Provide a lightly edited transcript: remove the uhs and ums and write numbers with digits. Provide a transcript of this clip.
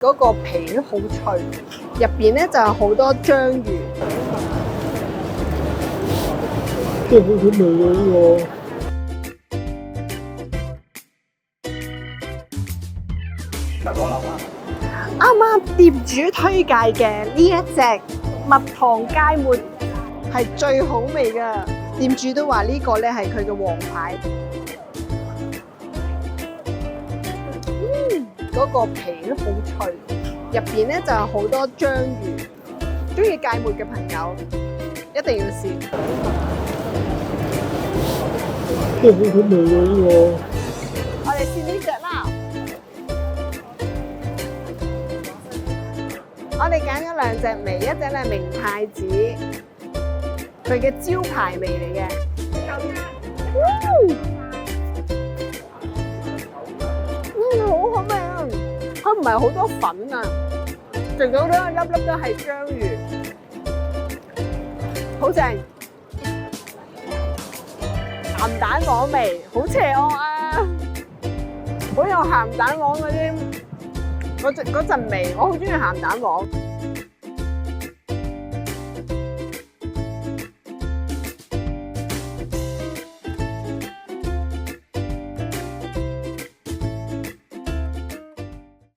嗰個皮好脆，入邊咧就有好多章魚。真係好好味喎呢個。啱啱店主推介嘅呢一隻蜜糖芥末係最好味㗎，店主都話呢個咧係佢嘅王牌。嗰個皮都好脆，入邊咧就有好多章魚。中意芥末嘅朋友一定要試。真係好好味喎呢個。我哋試呢隻啦。我哋揀咗兩隻味，一隻咧明太子，佢嘅招牌味嚟嘅。好好味啊！佢唔係好多粉啊，食到咧粒粒都係章魚，好正。鹹蛋黃味，好邪惡啊！好有鹹蛋黃嗰陣味，我好中意鹹蛋黃。